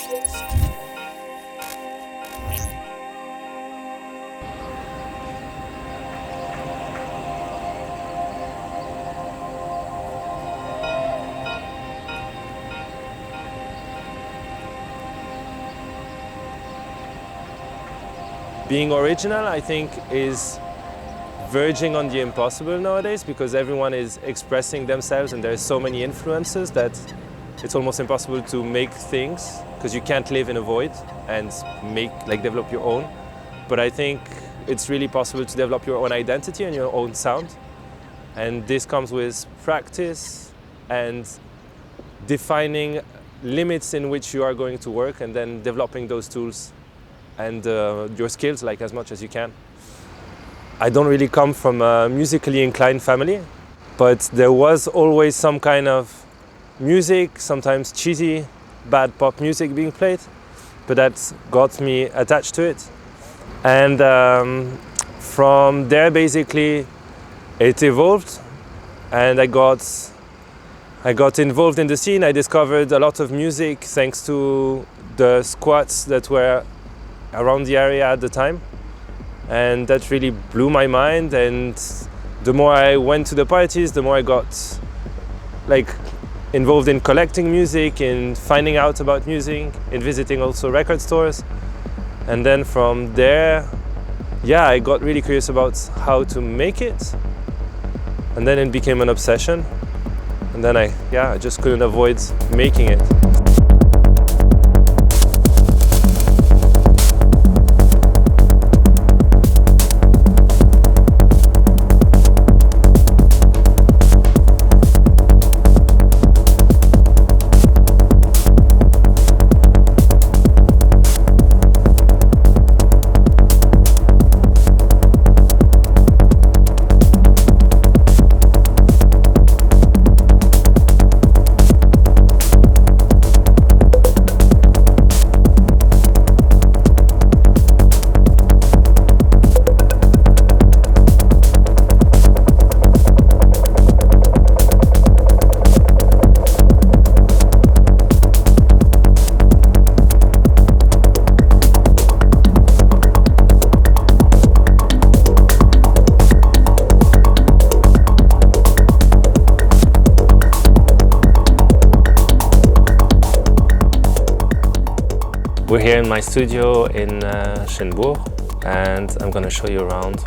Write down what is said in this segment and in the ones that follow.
Being original, I think, is verging on the impossible nowadays because everyone is expressing themselves and there's so many influences that it's almost impossible to make things because you can't live in a void and develop your own. But I think it's really possible to develop your own identity and your own sound. And this comes with practice and defining limits in which you are going to work and then developing those tools and your skills as much as you can. I don't really come from a musically inclined family, but there was always some kind of music, sometimes cheesy, bad pop music being played, but that got me attached to it. And from there basically it evolved and I got involved in the scene. I discovered a lot of music thanks to the squats that were around the area at the time, and that really blew my mind. And the more I went to the parties, the more I got involved in collecting music, in finding out about music, in visiting also record stores. And then from there, I got really curious about how to make it, and then it became an obsession, and then I just couldn't avoid making it. We're here in my studio in Geneva, and I'm going to show you around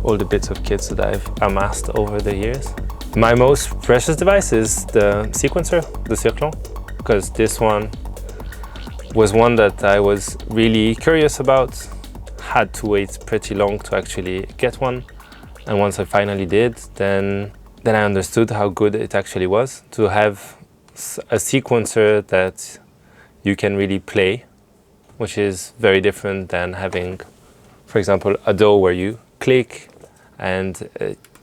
all the bits of kits that I've amassed over the years. My most precious device is the sequencer, the Circlon, because this one was one that I was really curious about. Had to wait pretty long to actually get one, and once I finally did, then I understood how good it actually was to have a sequencer that you can really play, which is very different than having, for example, a DAW where you click and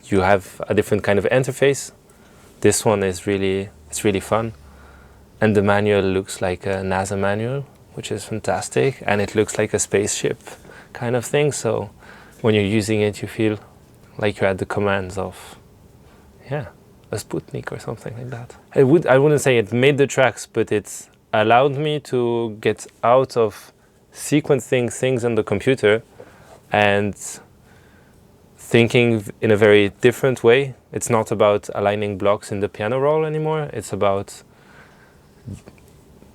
you have a different kind of interface. This one is really fun, and the manual looks like a NASA manual, which is fantastic, and it looks like a spaceship kind of thing. So when you're using it, you feel like you're at the commands of, a Sputnik or something like that. I wouldn't say it made the tracks, but it's allowed me to get out of sequencing things on the computer and thinking in a very different way. It's not about aligning blocks in the piano roll anymore. It's about,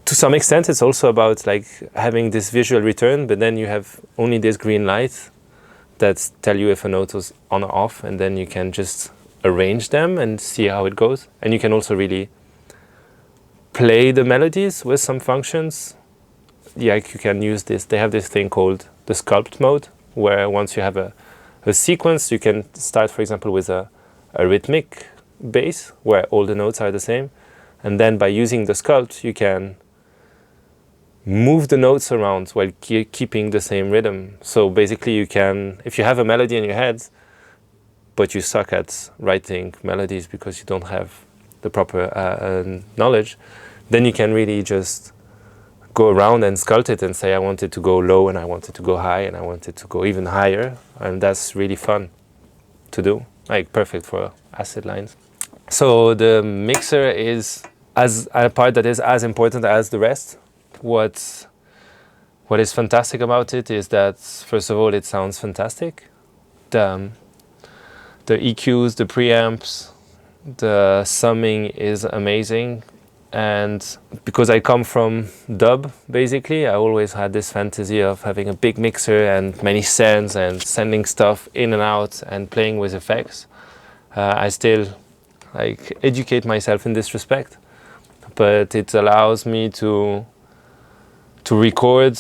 to some extent, it's also about having this visual return, but then you have only this green light that tell you if a note was on or off, and then you can just arrange them and see how it goes. And you can also really play the melodies with some functions. You can use this. They have this thing called the sculpt mode, where once you have a sequence, you can start, for example, with a rhythmic bass where all the notes are the same, and then by using the sculpt, you can move the notes around while keeping the same rhythm. So basically, you can, if you have a melody in your head, but you suck at writing melodies because you don't have the proper knowledge, then you can really just go around and sculpt it and say, I want it to go low, and I want it to go high, and I want it to go even higher. And that's really fun to do, perfect for acid lines. So the mixer is a part that is as important as the rest. what is fantastic about it is that, first of all, it sounds fantastic. The EQs, the preamps, the summing is amazing. And because I come from dub, basically, I always had this fantasy of having a big mixer and many sends and sending stuff in and out and playing with effects. I still like educate myself in this respect, but it allows me to record,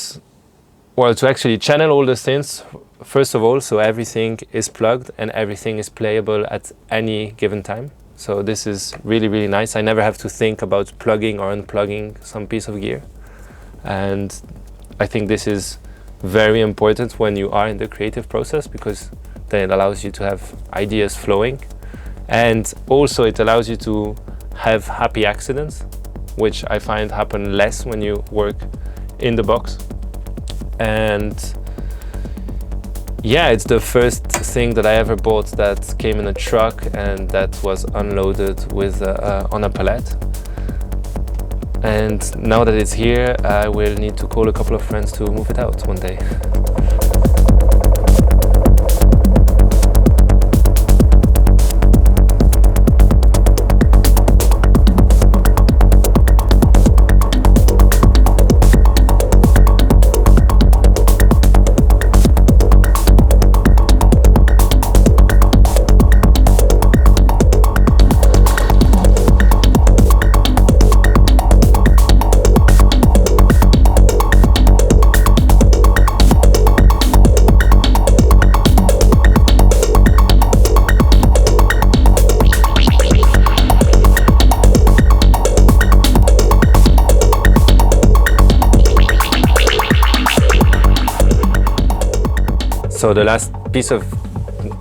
well, to actually channel all the synths, first of all, so everything is plugged and everything is playable at any given time. So this is really, really nice. I never have to think about plugging or unplugging some piece of gear. And I think this is very important when you are in the creative process, because then it allows you to have ideas flowing. And also it allows you to have happy accidents, which I find happen less when you work in the box. And yeah, it's the first thing that I ever bought that came in a truck and that was unloaded with on a pallet. And now that it's here, I will need to call a couple of friends to move it out one day. So the last piece of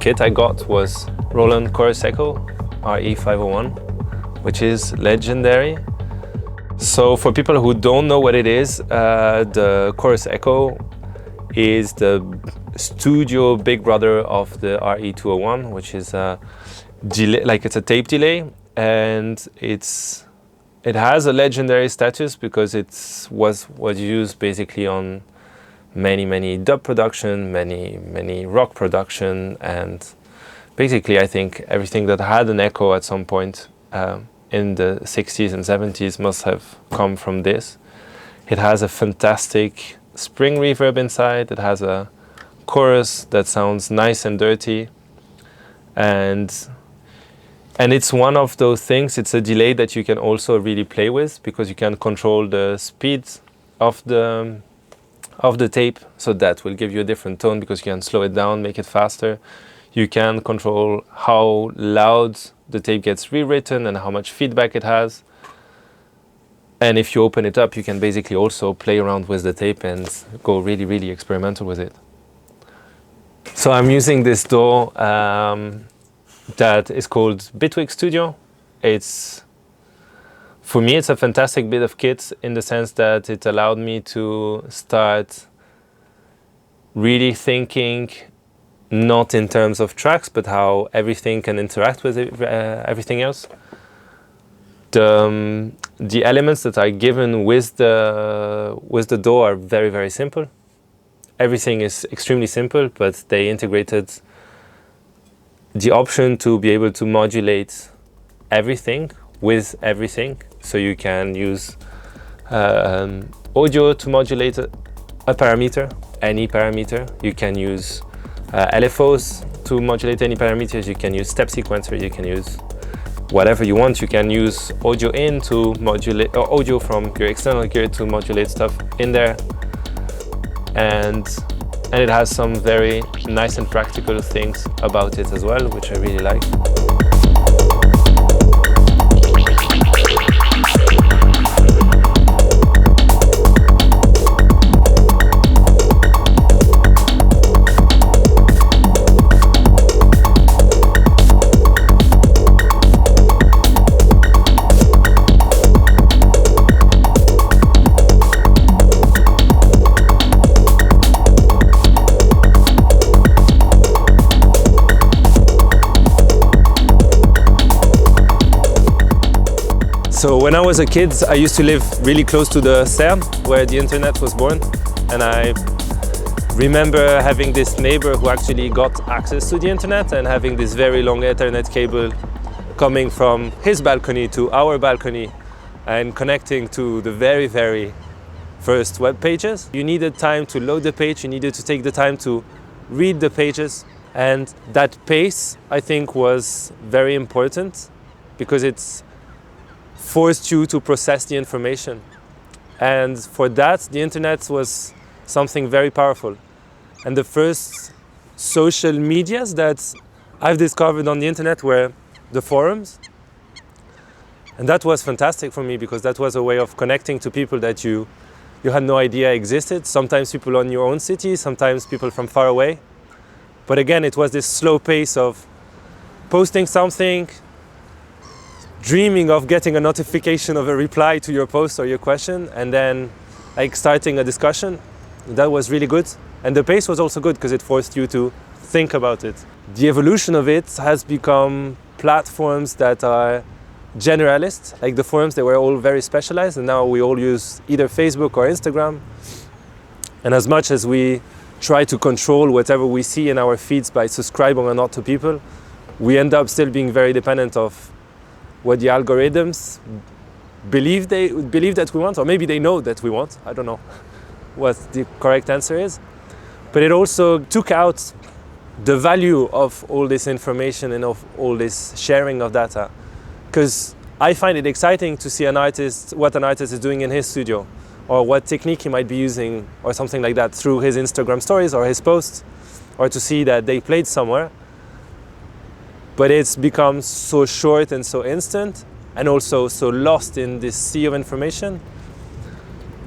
kit I got was Roland Chorus Echo RE501, which is legendary. So for people who don't know what it is, the Chorus Echo is the studio big brother of the RE201, which is a delay, like it's a tape delay, and it has a legendary status because it was used basically on many dub production, many rock production, and basically I think everything that had an echo at some point in the 60s and 70s must have come from this. It has a fantastic spring reverb inside. It has a chorus that sounds nice and dirty, and it's one of those things. It's a delay that you can also really play with, because you can control the speed of the tape, so that will give you a different tone because you can slow it down, make it faster. You can control how loud the tape gets rewritten and how much feedback it has. And if you open it up, you can basically also play around with the tape and go really experimental with it. So I'm using this DAW that is called Bitwig Studio. For me, it's a fantastic bit of kit in the sense that it allowed me to start really thinking not in terms of tracks, but how everything can interact with everything else. The elements that are given with the DAW are very simple. Everything is extremely simple, but they integrated the option to be able to modulate everything with everything. So you can use audio to modulate a parameter, any parameter. You can use LFOs to modulate any parameters. You can use step sequencer. You can use whatever you want. You can use audio in to modulate, or audio from your external gear to modulate stuff in there. And it has some very nice and practical things about it as well, which I really like. when I was a kid, I used to live really close to the CERN, where the internet was born. And I remember having this neighbor who actually got access to the internet and having this very long Ethernet cable coming from his balcony to our balcony and connecting to the very, very first web pages. You needed time to load the page, you needed to take the time to read the pages. And that pace, I think, was very important because it's forced you to process the information. And for that, the internet was something very powerful. And the first social medias that I've discovered on the internet were the forums. And that was fantastic for me because that was a way of connecting to people that you had no idea existed. Sometimes people in your own city, sometimes people from far away. But again, it was this slow pace of posting something, dreaming of getting a notification of a reply to your post or your question, and then like starting a discussion. That was really good. And the pace was also good because it forced you to think about it. The evolution of it has become platforms that are generalist, like the forums, they were all very specialized, and now we all use either Facebook or Instagram. And as much as we try to control whatever we see in our feeds by subscribing or not to people, we end up still being very dependent of what the algorithms believe that we want, or maybe they know that we want. I don't know what the correct answer is. But it also took out the value of all this information and of all this sharing of data. Because I find it exciting to see what an artist is doing in his studio, or what technique he might be using, or something like that, through his Instagram stories or his posts, or to see that they played somewhere. But it's become so short and so instant, and also so lost in this sea of information,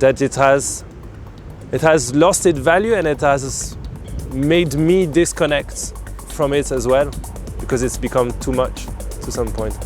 that it has lost its value, and it has made me disconnect from it as well, because it's become too much to some point.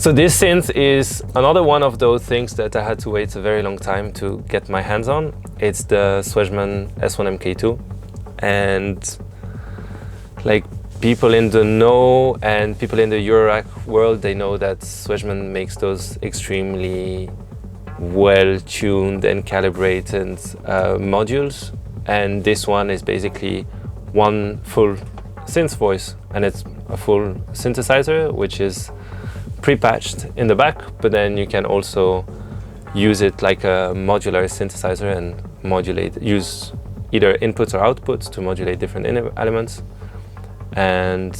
So this synth is another one of those things that I had to wait a very long time to get my hands on. It's the Cwejman S1 MK2, and like people in the know and people in the Eurorack world, they know that Cwejman makes those extremely well-tuned and calibrated modules, and this one is basically one full synth voice, and it's a full synthesizer which is pre-patched in the back, but then you can also use it like a modular synthesizer and use either inputs or outputs to modulate different elements. And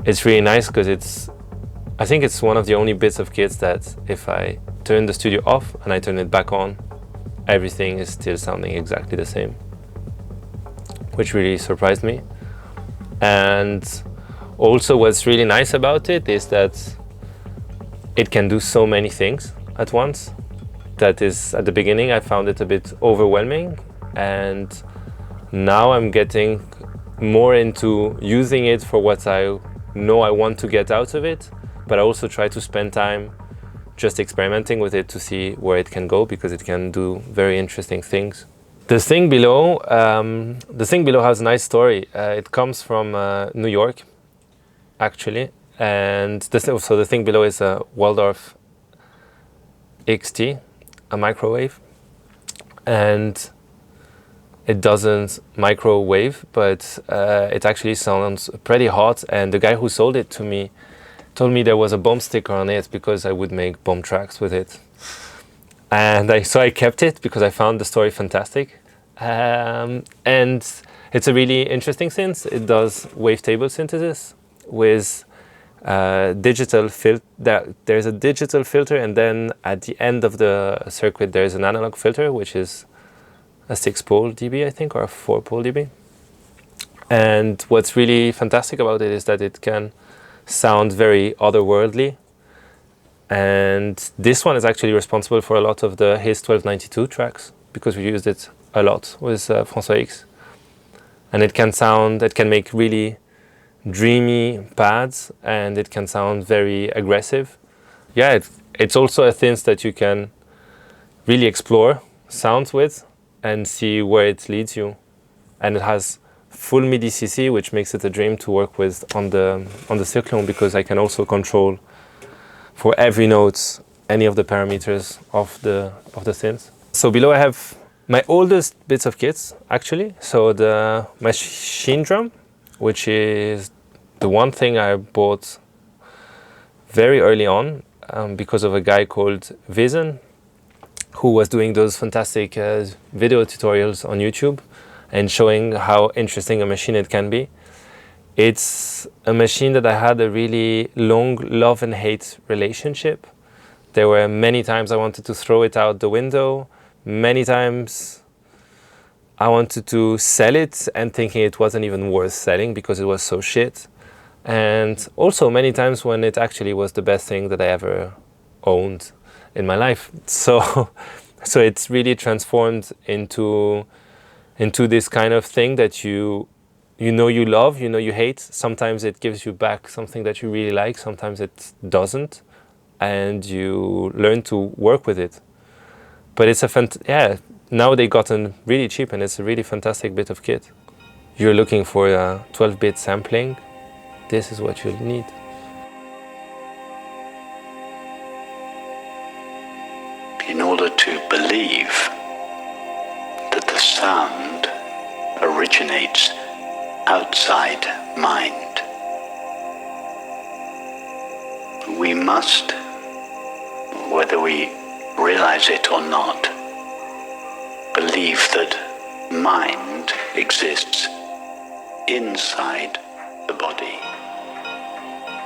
it's really nice because I think it's one of the only bits of kits that if I turn the studio off and I turn it back on, everything is still sounding exactly the same, which really surprised me. And also what's really nice about it is that it can do so many things at once. That is, at the beginning I found it a bit overwhelming, and now I'm getting more into using it for what I know I want to get out of it, but I also try to spend time just experimenting with it to see where it can go, because it can do very interesting things. The thing below has a nice story. It comes from New York, actually, and so the thing below is a Waldorf XT, a microwave, and it doesn't microwave, but it actually sounds pretty hot. And the guy who sold it to me told me there was a bomb sticker on it because I would make bomb tracks with it, and so I kept it because I found the story fantastic. And it's a really interesting synth. It does wavetable synthesis with digital filter. There's a digital filter, and then at the end of the circuit there's an analog filter, which is a 6-pole dB, I think, or a 4-pole dB. And what's really fantastic about it is that it can sound very otherworldly. And this one is actually responsible for a lot of the His 1292 tracks, because we used it a lot with François X. And it can make really dreamy pads, and it can sound very aggressive. Yeah, it's also a synth that you can really explore sounds with and see where it leads you. And it has full MIDI CC, which makes it a dream to work with on the Circlon, because I can also control for every note any of the parameters of the synth. So below I have my oldest bits of kits, actually. So the machine drum, which is the one thing I bought very early on because of a guy called Vizen, who was doing those fantastic video tutorials on YouTube and showing how interesting a machine it can be. It's a machine that I had a really long love and hate relationship. There were many times I wanted to throw it out the window. Many times I wanted to sell it and thinking it wasn't even worth selling because it was so shit. And also many times when it actually was the best thing that I ever owned in my life. So it's really transformed into this kind of thing that you love, you hate. Sometimes it gives you back something that you really like, sometimes it doesn't, and you learn to work with it. But it's now they gotten really cheap, and it's a really fantastic bit of kit. You're looking for a 12-bit sampling, this is what you'll need. In order to believe that the sound originates outside mind, we must, whether we realize it or not, believe that mind exists inside the body.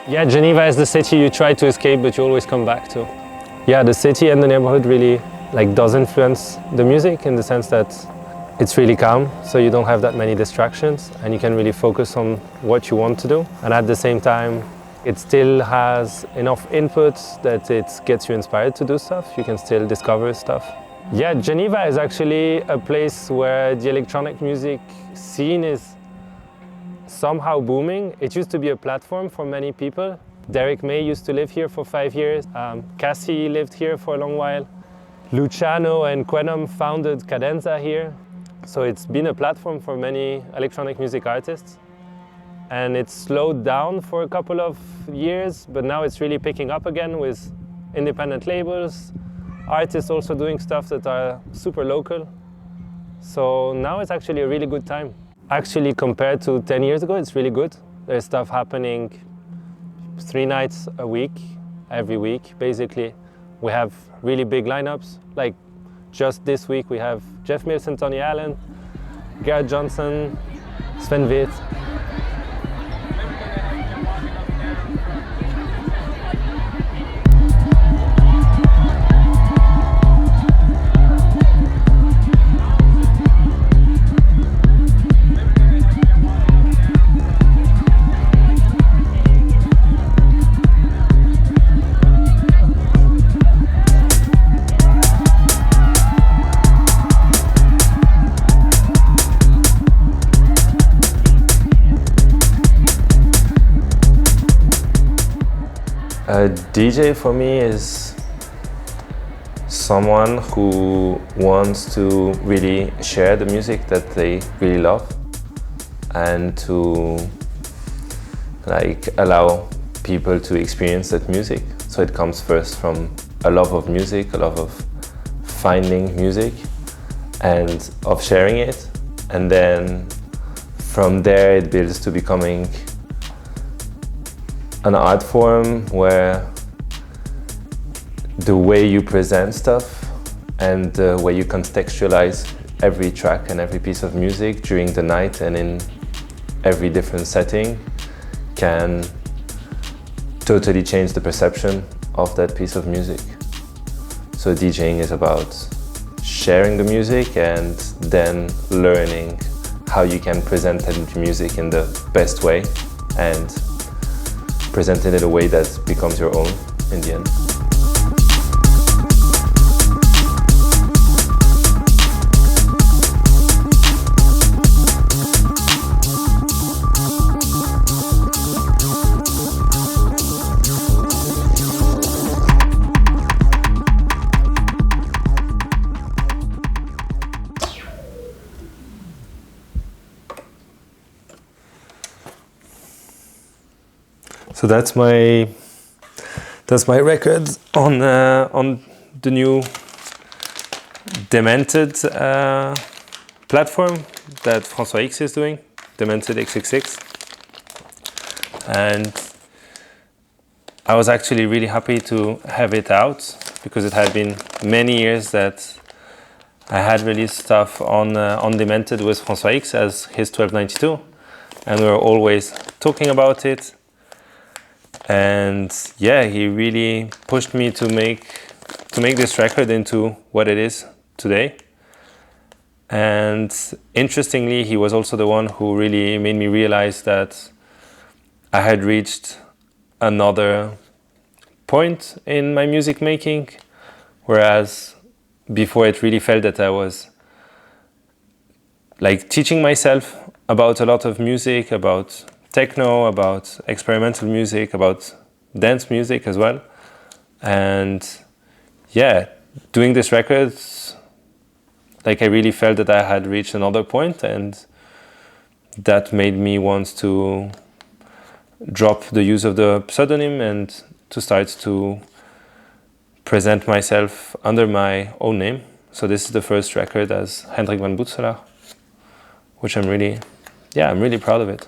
Yeah, Geneva is the city you try to escape, but you always come back to. Yeah, the city and the neighborhood really does influence the music in the sense that it's really calm, so you don't have that many distractions and you can really focus on what you want to do. And at the same time, it still has enough inputs that it gets you inspired to do stuff. You can still discover stuff. Yeah, Geneva is actually a place where the electronic music scene is somehow booming. It used to be a platform for many people. Derek May used to live here for 5 years. Cassie lived here for a long while. Luciano and Cwejman founded Cadenza here. So it's been a platform for many electronic music artists. And it's slowed down for a couple of years, but now it's really picking up again with independent labels, artists also doing stuff that are super local. So now it's actually a really good time. Actually, compared to 10 years ago, it's really good. There's stuff happening 3 nights a week, every week, basically. We have really big lineups. Like just this week, we have Jeff Mills and Tony Allen, Garrett Johnson, Sven Witt. A DJ for me is someone who wants to really share the music that they really love and to allow people to experience that music. So it comes first from a love of music, a love of finding music and of sharing it, and then from there it builds to becoming an art form where the way you present stuff and the way you contextualize every track and every piece of music during the night and in every different setting can totally change the perception of that piece of music. So DJing is about sharing the music and then learning how you can present the music in the best way and present it in a way that becomes your own in the end. So that's my record on the new Demented platform that François X is doing, Demented XXX. And I was actually really happy to have it out because it had been many years that I had released stuff on Demented with François X as his 1292, and we were always talking about it. And yeah, he really pushed me to make this record into what it is today. And interestingly, he was also the one who really made me realize that I had reached another point in my music making, whereas before it really felt that I was like teaching myself about a lot of music, about techno, about experimental music, about dance music as well. And yeah, doing this record, like I really felt that I had reached another point, and that made me want to drop the use of the pseudonym and to start to present myself under my own name. So this is the first record as Hendrik van Boetzelaer, which I'm really proud of it.